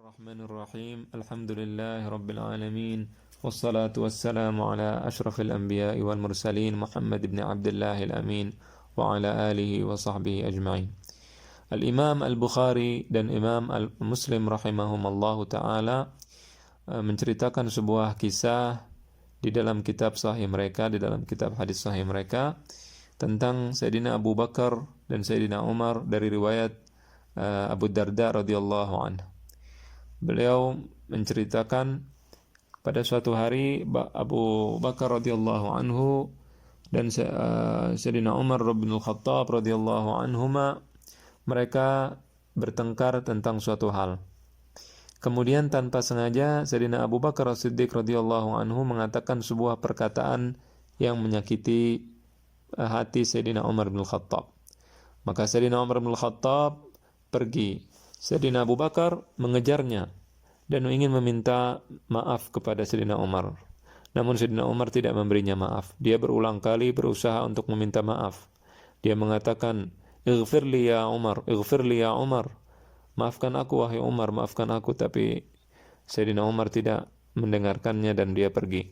الرحمن الرحيم الحمد لله رب العالمين والصلاة والسلام على أشرف الأنبياء والمرسلين محمد بن عبد الله الأمين وعلى آله وصحبه أجمعين. Al-Imam Al-Bukhari dan Imam Muslim rahimahumallahu ta'ala menceritakan sebuah kisah di dalam kitab sahih mereka, di dalam kitab hadis sahih mereka tentang Sayyidina Abu Bakar dan Sayyidina Umar dari riwayat Abu Darda radhiyallahu anhu. Beliau menceritakan pada suatu hari Abu Bakar radhiyallahu anhu dan Sayyidina Umar bin Al-Khattab radhiyallahu anhuma, mereka bertengkar tentang suatu hal. Kemudian tanpa sengaja Sayyidina Abu Bakar As-Siddiq radhiyallahu anhu mengatakan sebuah perkataan yang menyakiti hati Sayyidina Umar bin Al-Khattab. Maka Sayyidina Umar bin Al-Khattab pergi. Sayyidina Abu Bakar mengejarnya dan ingin meminta maaf kepada Sayyidina Umar. Namun Sayyidina Umar tidak memberinya maaf. Dia berulang kali berusaha untuk meminta maaf. Dia mengatakan, "Ighfir li ya Umar, ighfir li ya Umar." Maafkan aku wahai Umar, maafkan aku. Tapi Sayyidina Umar tidak mendengarkannya dan dia pergi.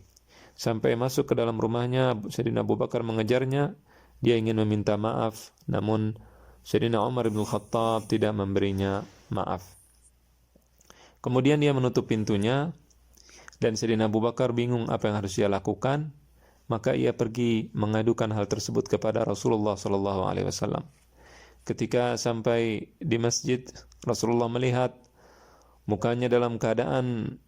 Sampai masuk ke dalam rumahnya, Sayyidina Abu Bakar mengejarnya. Dia ingin meminta maaf, namun Sayyidina Umar bin Khattab tidak memberinya maaf. Kemudian dia menutup pintunya dan Sayyidina Abu Bakar bingung apa yang harus dia lakukan. Maka ia pergi mengadukan hal tersebut kepada Rasulullah SAW. Ketika sampai di masjid, Rasulullah melihat mukanya dalam keadaan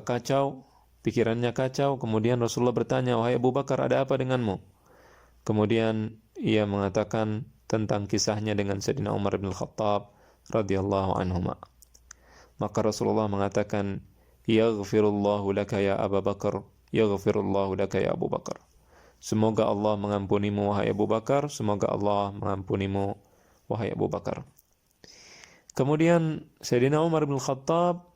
kacau, pikirannya kacau. Kemudian Rasulullah bertanya, "Wahai Abu Bakar, ada apa denganmu?" Kemudian ia mengatakan tentang kisahnya dengan Sayyidina Umar bin Khattab radhiyallahu anhuma. Maka Rasulullah mengatakan, "Yaghfirullahu laka ya Abu Bakar, yaghfirullahu laka ya Abu Bakar." Semoga Allah mengampunimu wahai Abu Bakar, semoga Allah mengampunimu wahai Abu Bakar. Kemudian Sayyidina Umar bin Khattab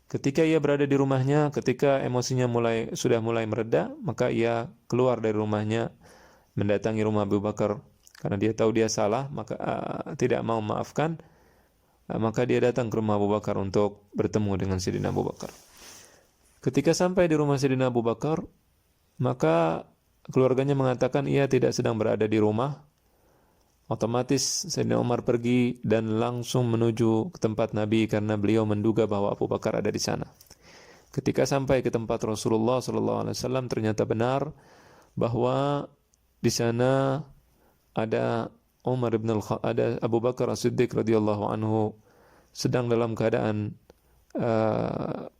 ketika ia berada di rumahnya, ketika emosinya sudah mulai mereda, maka ia keluar dari rumahnya mendatangi rumah Abu Bakar. Karena dia tahu dia salah, maka tidak mau memaafkan, maka dia datang ke rumah Abu Bakar untuk bertemu dengan Sayyidina Abu Bakar. Ketika sampai di rumah Sayyidina Abu Bakar, maka keluarganya mengatakan ia tidak sedang berada di rumah. Otomatis Sayyidina Umar pergi dan langsung menuju ke tempat Nabi karena beliau menduga bahwa Abu Bakar ada di sana. Ketika sampai ke tempat Rasulullah SAW, ternyata benar bahwa di sana ada ada Abu Bakar As-Siddiq radhiyallahu anhu sedang dalam keadaan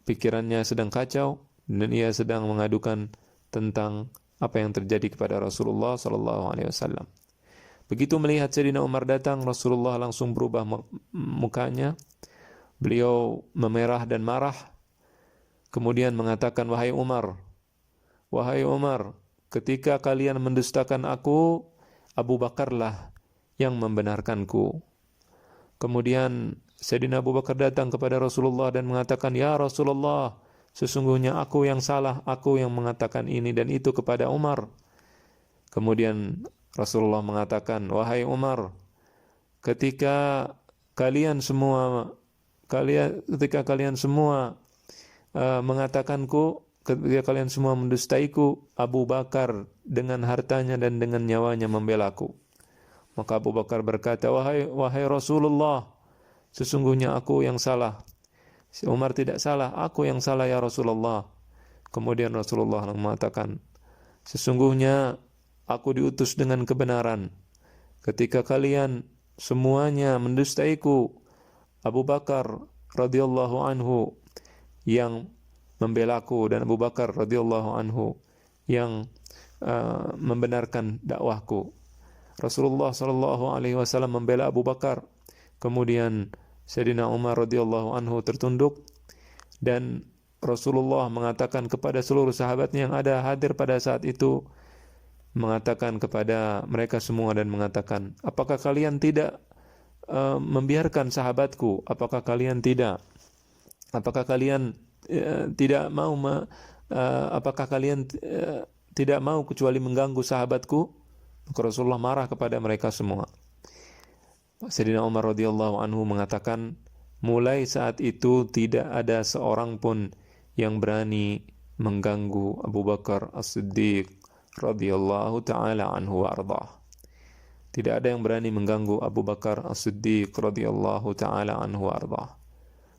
pikirannya sedang kacau dan ia sedang mengadukan tentang apa yang terjadi kepada Rasulullah sallallahu alaihi wasallam. Begitu melihat Sayyidina Umar datang, Rasulullah langsung berubah mukanya. Beliau memerah dan marah. Kemudian mengatakan, "Wahai Umar, ketika kalian mendustakan aku, Abu Bakarlah yang membenarkanku." Kemudian Sayyidina Abu Bakar datang kepada Rasulullah dan mengatakan, "Ya Rasulullah, sesungguhnya aku yang salah, aku yang mengatakan ini dan itu kepada Umar." Kemudian Rasulullah mengatakan, "Wahai Umar, ketika kalian semua mengatakanku, ketika kalian semua mendustaiku, Abu Bakar dengan hartanya dan dengan nyawanya membelaku." Maka Abu Bakar berkata, wahai Rasulullah, sesungguhnya aku yang salah. Si Umar tidak salah, aku yang salah ya Rasulullah. Kemudian Rasulullah mengatakan, "Sesungguhnya aku diutus dengan kebenaran. Ketika kalian semuanya mendustaiku, Abu Bakar radhiyallahu anhu yang membelaku dan Abu Bakar radhiyallahu anhu yang membenarkan dakwahku." Rasulullah sallallahu alaihi wasallam membela Abu Bakar. Kemudian Sayyidina Umar radhiyallahu anhu tertunduk dan Rasulullah mengatakan kepada seluruh sahabatnya yang ada hadir pada saat itu, mengatakan kepada mereka semua dan mengatakan, "Apakah kalian tidak membiarkan sahabatku? Apakah kalian tidak mau kecuali mengganggu sahabatku?" Maka Rasulullah marah kepada mereka semua. Sayyidina Umar radhiyallahu anhu mengatakan, Mulai saat itu tidak ada seorang pun yang berani mengganggu Abu Bakar As-Siddiq radhiyallahu taala anhu wa ardhah. Tidak ada yang berani mengganggu Abu Bakar As-Siddiq radhiyallahu taala anhu wa ardhah.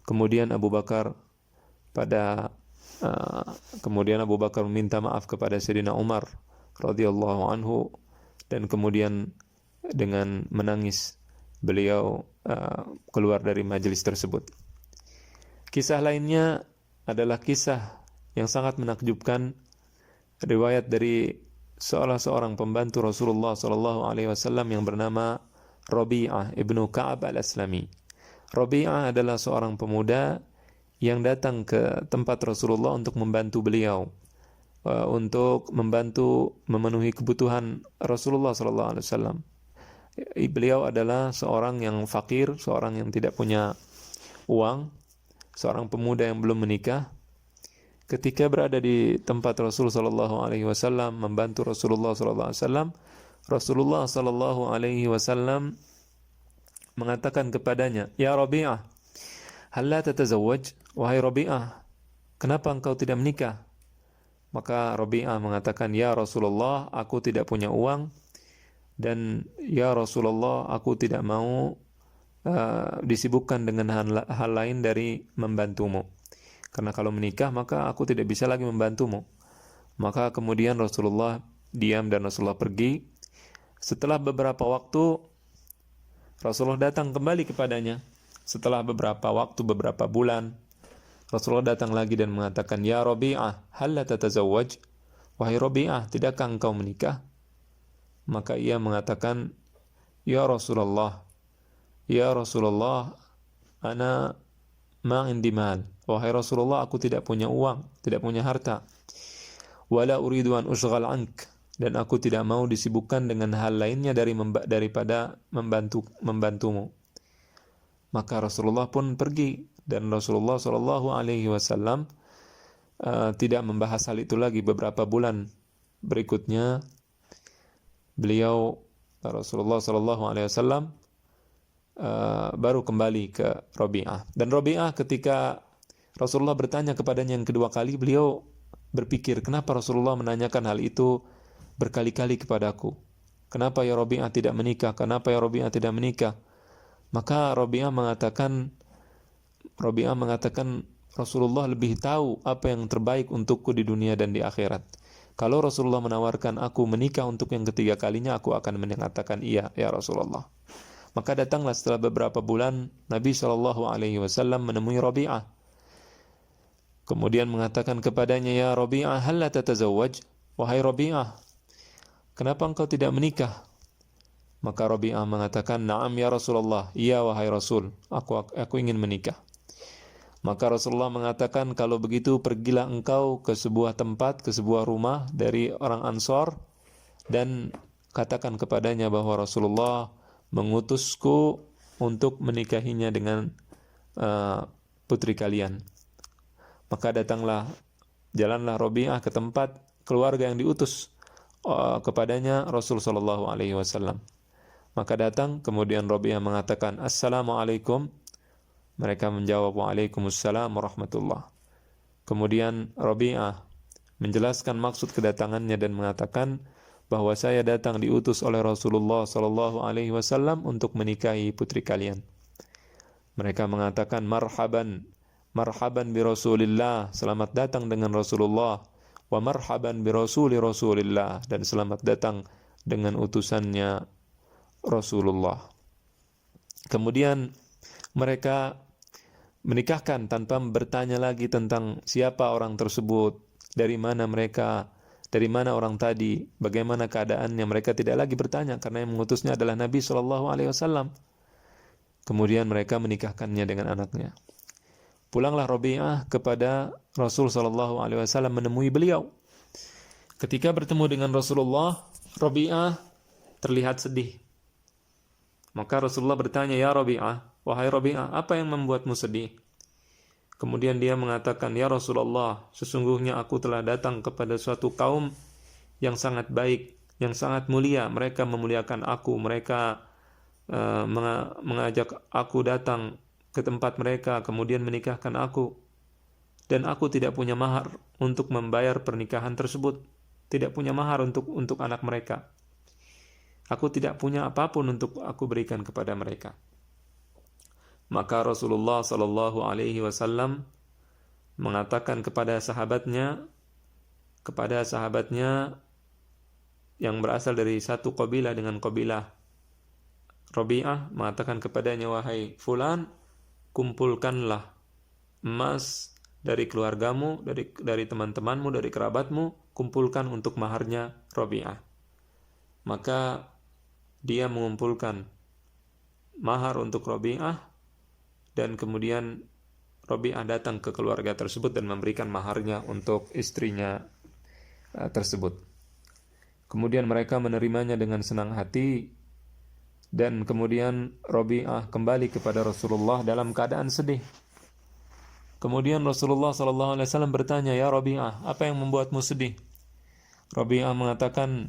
Kemudian Abu Bakar meminta maaf kepada Sayyidina Umar radhiyallahu anhu, dan kemudian dengan menangis beliau keluar dari majelis tersebut. Kisah lainnya adalah kisah yang sangat menakjubkan, riwayat dari salah seorang pembantu Rasulullah sallallahu alaihi wasallam yang bernama Rabi'ah ibnu Ka'ab al-Aslami. Rabi'ah adalah seorang pemuda yang datang ke tempat Rasulullah untuk membantu beliau, untuk membantu memenuhi kebutuhan Rasulullah sallallahu alaihi wasallam. Beliau adalah seorang yang fakir, seorang yang tidak punya uang, seorang pemuda yang belum menikah. Ketika berada di tempat Rasul sallallahu alaihi wasallam membantu Rasulullah sallallahu alaihi wasallam, Rasulullah sallallahu alaihi wasallam mengatakan kepadanya, "Ya Rabi'ah, hal la tatazawwaj?" Wahai Rabi'ah, kenapa engkau tidak menikah? Maka Rabi'ah mengatakan, "Ya Rasulullah, aku tidak punya uang, dan ya Rasulullah, aku tidak mau disibukkan dengan hal lain dari membantumu. Karena kalau menikah maka aku tidak bisa lagi membantumu." Maka kemudian Rasulullah diam dan Rasulullah pergi. Setelah beberapa waktu Rasulullah datang kembali kepadanya. Setelah beberapa waktu, beberapa bulan, Rasulullah datang lagi dan mengatakan, "Ya Rabi'ah, hal la tatazawwaj?" Wahai Rabi'ah, tidakkah engkau menikah? Maka ia mengatakan, "Ya Rasulullah, ana ma indi mal." Wahai Rasulullah, aku tidak punya uang, tidak punya harta. Wala uridu an ushghal ank, dan aku tidak mau disibukkan dengan hal lainnya daripada membantumu. Maka Rasulullah pun pergi, dan Rasulullah sallallahu alaihi wasallam tidak membahas hal itu lagi. Beberapa bulan berikutnya Rasulullah sallallahu alaihi wasallam baru kembali ke Rabi'ah. Dan Rabi'ah ketika Rasulullah bertanya kepadanya yang kedua kali, beliau berpikir, kenapa Rasulullah menanyakan hal itu berkali-kali kepadaku? Kenapa ya Rabi'ah tidak menikah? Kenapa ya Rabi'ah tidak menikah? Maka Rabi'ah mengatakan Rasulullah lebih tahu apa yang terbaik untukku di dunia dan di akhirat. Kalau Rasulullah menawarkan aku menikah untuk yang ketiga kalinya, aku akan mengatakan iya ya Rasulullah. Maka datanglah setelah beberapa bulan Nabi SAW menemui Rabi'ah. Kemudian mengatakan kepadanya, "Ya Rabi'ah, hal la tatazawwaj?" Wahai Rabi'ah, kenapa engkau tidak menikah? Maka Rabi'ah mengatakan, "Na'am ya Rasulullah." Iya wahai Rasul, aku ingin menikah. Maka Rasulullah mengatakan, "Kalau begitu pergilah engkau ke sebuah tempat, ke sebuah rumah dari orang Ansor, dan katakan kepadanya bahwa Rasulullah mengutusku untuk menikahinya dengan putri kalian." Maka jalanlah Rabi'ah ke tempat keluarga yang diutus kepadanya Rasul sallallahu alaihi wasallam. Maka datang, kemudian Rabi'ah mengatakan, "Assalamualaikum." Mereka menjawab, "Waalaikumsalam warahmatullah." Kemudian Rabi'ah menjelaskan maksud kedatangannya dan mengatakan bahwa saya datang diutus oleh Rasulullah sallallahu alaihi wasallam untuk menikahi putri kalian. Mereka mengatakan, "Marhaban, marhaban bi Rasulillah." Selamat datang dengan Rasulullah. Wa marhaban bi Rasulillah, dan selamat datang dengan utusannya Rasulullah. Kemudian mereka menikahkan tanpa bertanya lagi tentang siapa orang tersebut, dari mana mereka, dari mana orang tadi, bagaimana keadaannya. Mereka tidak lagi bertanya karena yang mengutusnya adalah Nabi SAW. Kemudian mereka menikahkannya dengan anaknya. Pulanglah Rabi'ah kepada Rasul SAW menemui beliau. Ketika bertemu dengan Rasulullah, Rabi'ah terlihat sedih. Maka Rasulullah bertanya, "Ya Rabi'ah, wahai Rabi'ah, apa yang membuatmu sedih?" Kemudian dia mengatakan, "Ya Rasulullah, sesungguhnya aku telah datang kepada suatu kaum yang sangat baik, yang sangat mulia. Mereka memuliakan aku, mereka mengajak aku datang ke tempat mereka, kemudian menikahkan aku, dan aku tidak punya mahar untuk membayar pernikahan tersebut, tidak punya mahar untuk anak mereka. Aku tidak punya apapun untuk aku berikan kepada mereka. Maka Rasulullah Shallallahu Alaihi Wasallam mengatakan kepada sahabatnya yang berasal dari satu kabilah dengan kabilah Rabi'ah, mengatakan kepadanya, wahai fulan, kumpulkanlah emas dari keluargamu, dari teman-temanmu, dari kerabatmu, kumpulkan untuk maharnya Rabi'ah. Maka dia mengumpulkan mahar untuk Rabi'ah, dan kemudian Rabi'ah datang ke keluarga tersebut dan memberikan maharnya untuk istrinya tersebut. Kemudian mereka menerimanya dengan senang hati, dan kemudian Rabi'ah kembali kepada Rasulullah dalam keadaan sedih. Kemudian Rasulullah SAW bertanya, ya Rabi'ah, apa yang membuatmu sedih? Rabi'ah mengatakan,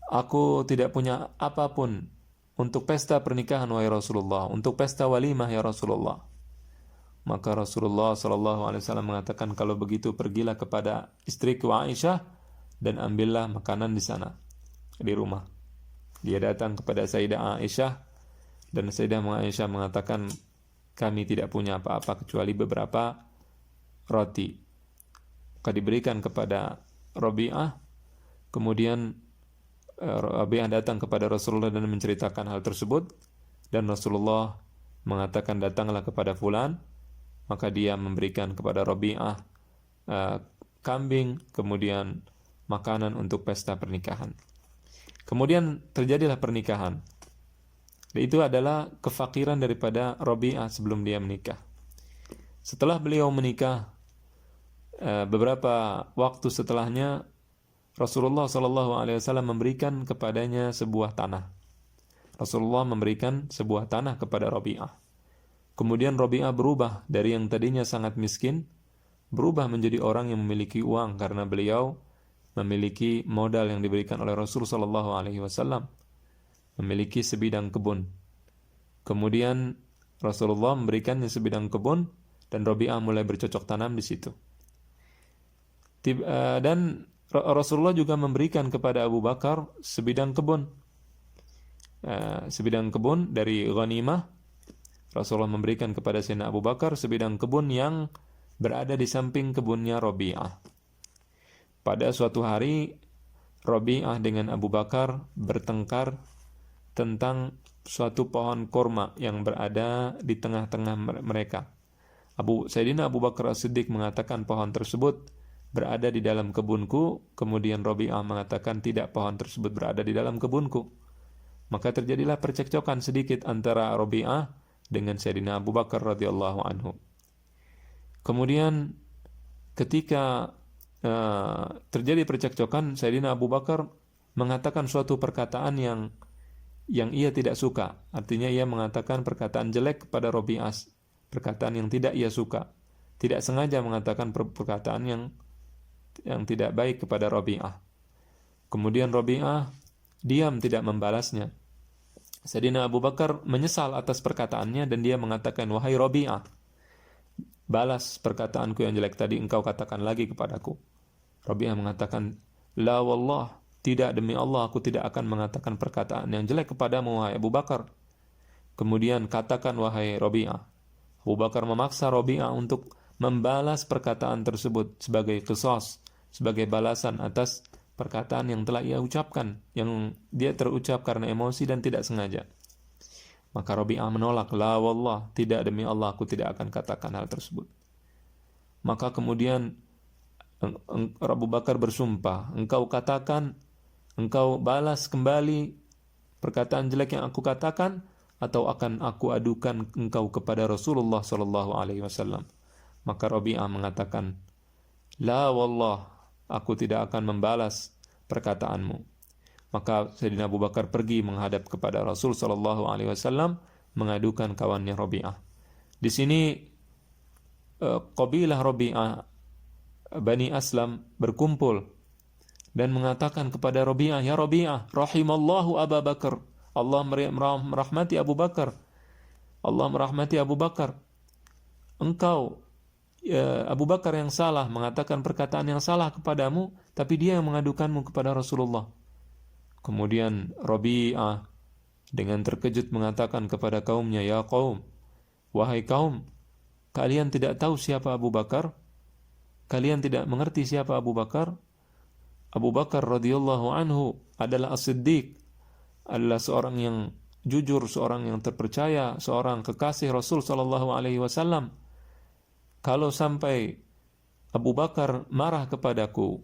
aku tidak punya apapun untuk pesta pernikahan, wahai Rasulullah, untuk pesta walimah, ya Rasulullah. Maka Rasulullah SAW mengatakan, kalau begitu pergilah kepada istriku Aisyah dan ambillah makanan di sana, di rumah. Dia datang kepada Sayyidah Aisyah, dan Sayyidah Aisyah mengatakan, kami tidak punya apa-apa kecuali beberapa roti. Maka diberikan kepada Rabi'ah. Kemudian Rabi'ah datang kepada Rasulullah dan menceritakan hal tersebut, dan Rasulullah mengatakan, datanglah kepada fulan. Maka dia memberikan kepada Rabi'ah kambing, kemudian makanan untuk pesta pernikahan. Kemudian terjadilah pernikahan. Dan itu adalah kefakiran daripada Rabi'ah sebelum dia menikah. Setelah beliau menikah, beberapa waktu setelahnya, Rasulullah SAW memberikan kepadanya sebuah tanah. Rasulullah memberikan sebuah tanah kepada Rabi'ah. Kemudian Rabi'ah berubah dari yang tadinya sangat miskin, berubah menjadi orang yang memiliki uang karena beliau memiliki modal yang diberikan oleh Rasulullah SAW, memiliki sebidang kebun. Kemudian Rasulullah memberikannya sebidang kebun, dan Rabi'ah mulai bercocok tanam di situ. Dan Rasulullah juga memberikan kepada Abu Bakar sebidang kebun dari ghanimah. Rasulullah memberikan kepada Sayyidina Abu Bakar sebidang kebun yang berada di samping kebunnya Rabi'ah. Pada suatu hari, Rabi'ah dengan Abu Bakar bertengkar tentang suatu pohon kurma yang berada di tengah-tengah mereka. Sayyidina Abu Bakar As-Siddiq mengatakan pohon tersebut berada di dalam kebunku, kemudian Rabi'ah mengatakan tidak, pohon tersebut berada di dalam kebunku. Maka terjadilah percekcokan sedikit antara Rabi'ah dengan Sayyidina Abu Bakar radhiyallahu anhu. Kemudian ketika terjadi percekcokan, Sayyidina Abu Bakar mengatakan suatu perkataan yang ia tidak suka. Artinya ia mengatakan perkataan jelek kepada Rabi'ah, perkataan yang tidak ia suka. Tidak sengaja mengatakan perkataan yang tidak baik kepada Rabi'ah. Kemudian Rabi'ah diam, tidak membalasnya. Sayyidina Abu Bakar menyesal atas perkataannya, dan dia mengatakan, wahai Rabi'ah, balas perkataanku yang jelek tadi, engkau katakan lagi kepadaku. Rabi'ah mengatakan, la wallah, tidak, demi Allah aku tidak akan mengatakan perkataan yang jelek kepadamu, wahai Abu Bakar. Kemudian katakan, wahai Rabi'ah. Abu Bakar memaksa Rabi'ah untuk membalas perkataan tersebut sebagai qisas, sebagai balasan atas perkataan yang telah ia ucapkan, yang dia terucap karena emosi dan tidak sengaja. Maka Rabi'ah menolak, la wallah, tidak, demi Allah aku tidak akan katakan hal tersebut. Maka kemudian Abu Bakar bersumpah, engkau balas kembali perkataan jelek yang aku katakan, atau akan aku adukan engkau kepada Rasulullah SAW. Maka Rabi'ah mengatakan, la wallah, aku tidak akan membalas perkataanmu. Maka Sayyidina Abu Bakar pergi menghadap kepada Rasul SAW, mengadukan kawannya Rabi'ah. Di sini kabilah Rabi'ah, Bani Aslam, berkumpul dan mengatakan kepada Rabi'ah, ya Rabi'ah, rahimallahu Abu Bakar, Allah merahmati Abu Bakar. Allah merahmati Abu Bakar. Engkau Abu Bakar yang salah, mengatakan perkataan yang salah kepadamu, tapi dia yang mengadukanmu kepada Rasulullah. Kemudian Rabi'ah dengan terkejut mengatakan kepada kaumnya, ya kaum, wahai kaum, kalian tidak tahu siapa Abu Bakar? Kalian tidak mengerti siapa Abu Bakar? Abu Bakar radhiyallahu anhu adalah As-Siddiq, adalah seorang yang jujur, seorang yang terpercaya, seorang kekasih Rasul sallallahu alaihi wasallam. Kalau sampai Abu Bakar marah kepadaku,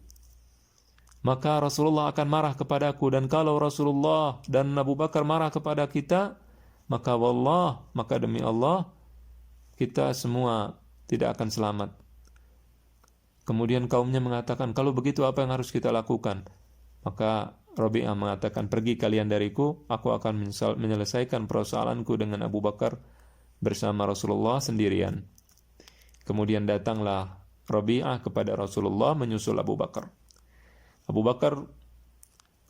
maka Rasulullah akan marah kepadaku. Dan kalau Rasulullah dan Abu Bakar marah kepada kita, maka demi Allah, kita semua tidak akan selamat. Kemudian kaumnya mengatakan, kalau begitu apa yang harus kita lakukan? Maka Rabi'ah mengatakan, pergi kalian dariku, aku akan menyelesaikan persoalanku dengan Abu Bakar bersama Rasulullah sendirian. Kemudian datanglah Rabi'ah kepada Rasulullah menyusul Abu Bakar. Abu Bakar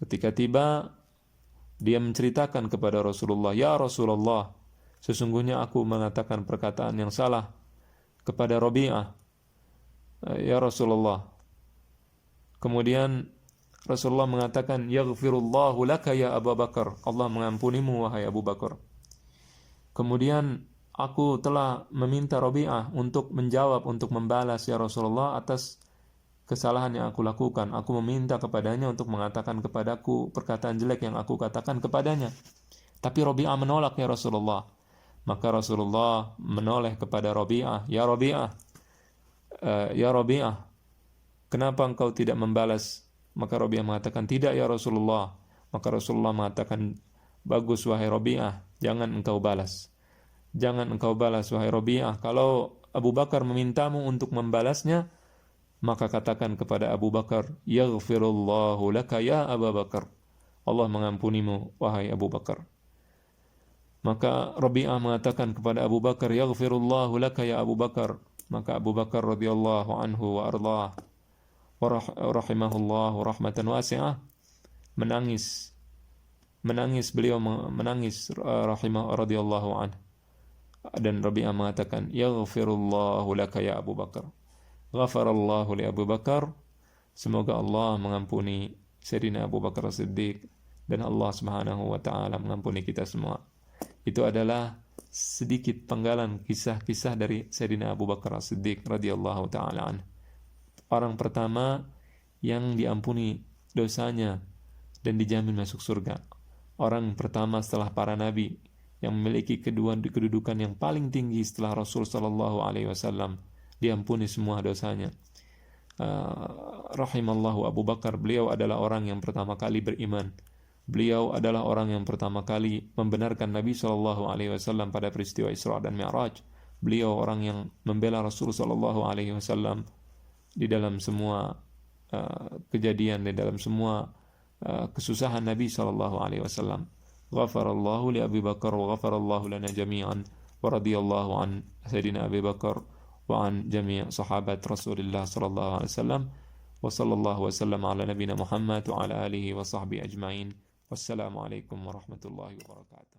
ketika tiba, dia menceritakan kepada Rasulullah, ya Rasulullah, sesungguhnya aku mengatakan perkataan yang salah kepada Rabi'ah, ya Rasulullah. Kemudian Rasulullah mengatakan, yaghfirullahu laka ya Abu Bakar, Allah mengampunimu wahai Abu Bakar. Kemudian aku telah meminta Rabi'ah untuk menjawab, untuk membalas ya Rasulullah atas kesalahan yang aku lakukan. Aku meminta kepadanya untuk mengatakan kepadaku perkataan jelek yang aku katakan kepadanya. Tapi Rabi'ah menolak ya Rasulullah. Maka Rasulullah menoleh kepada Rabi'ah, ya Rabi'ah, kenapa engkau tidak membalas? Maka Rabi'ah mengatakan, tidak ya Rasulullah. Maka Rasulullah mengatakan, bagus wahai Rabi'ah, jangan engkau balas. Jangan engkau balas wahai Rabi'ah. Kalau Abu Bakar memintamu untuk membalasnya, maka katakan kepada Abu Bakar, yaghfirullahu laka ya Abu Bakar, Allah mengampunimu wahai Abu Bakar. Maka Rabi'ah mengatakan kepada Abu Bakar, yaghfirullahu laka ya Abu Bakar. Maka Abu Bakar radhiyallahu anhu wa ardhah wa rahimahullahu rahmatan wasi'ah menangis. Beliau menangis radhiyallahu anhu. Dan Rabi'ah mengatakan, yaghfirullahu laka ya Abu Bakar, ghafarallahu li Abu Bakar, semoga Allah mengampuni Sayyidina Abu Bakar As-Siddiq dan Allah Subhanahu wa taala mengampuni kita semua. Itu adalah sedikit penggalan kisah-kisah dari Sayyidina Abu Bakar As-Siddiq radhiyallahu taala anhu. Orang pertama yang diampuni dosanya dan dijamin masuk surga. Orang pertama setelah para nabi yang memiliki kedudukan yang paling tinggi setelah Rasul sallallahu alaihi wasallam, diampuni semua dosanya. Rahimallahu Abu Bakar, beliau adalah orang yang pertama kali beriman. Beliau adalah orang yang pertama kali membenarkan Nabi sallallahu alaihi wasallam pada peristiwa Isra dan Mi'raj. Beliau orang yang membela Rasul sallallahu alaihi wasallam di dalam semua kejadian, di dalam semua kesusahan Nabi sallallahu alaihi wasallam. Ghafarallahu li Abi Bakar wa ghafarallahu lana jami'an wa radiyallahu an Sayyidina Abi Bakar wa an jami' sahabat Rasulullah sallallahu alaihi wasallam wa sallallahu wasallam ala nabina Muhammad wa ala alihi wa sahbihi ajma'in. Wassalamu alaikum warahmatullahi wabarakatuh.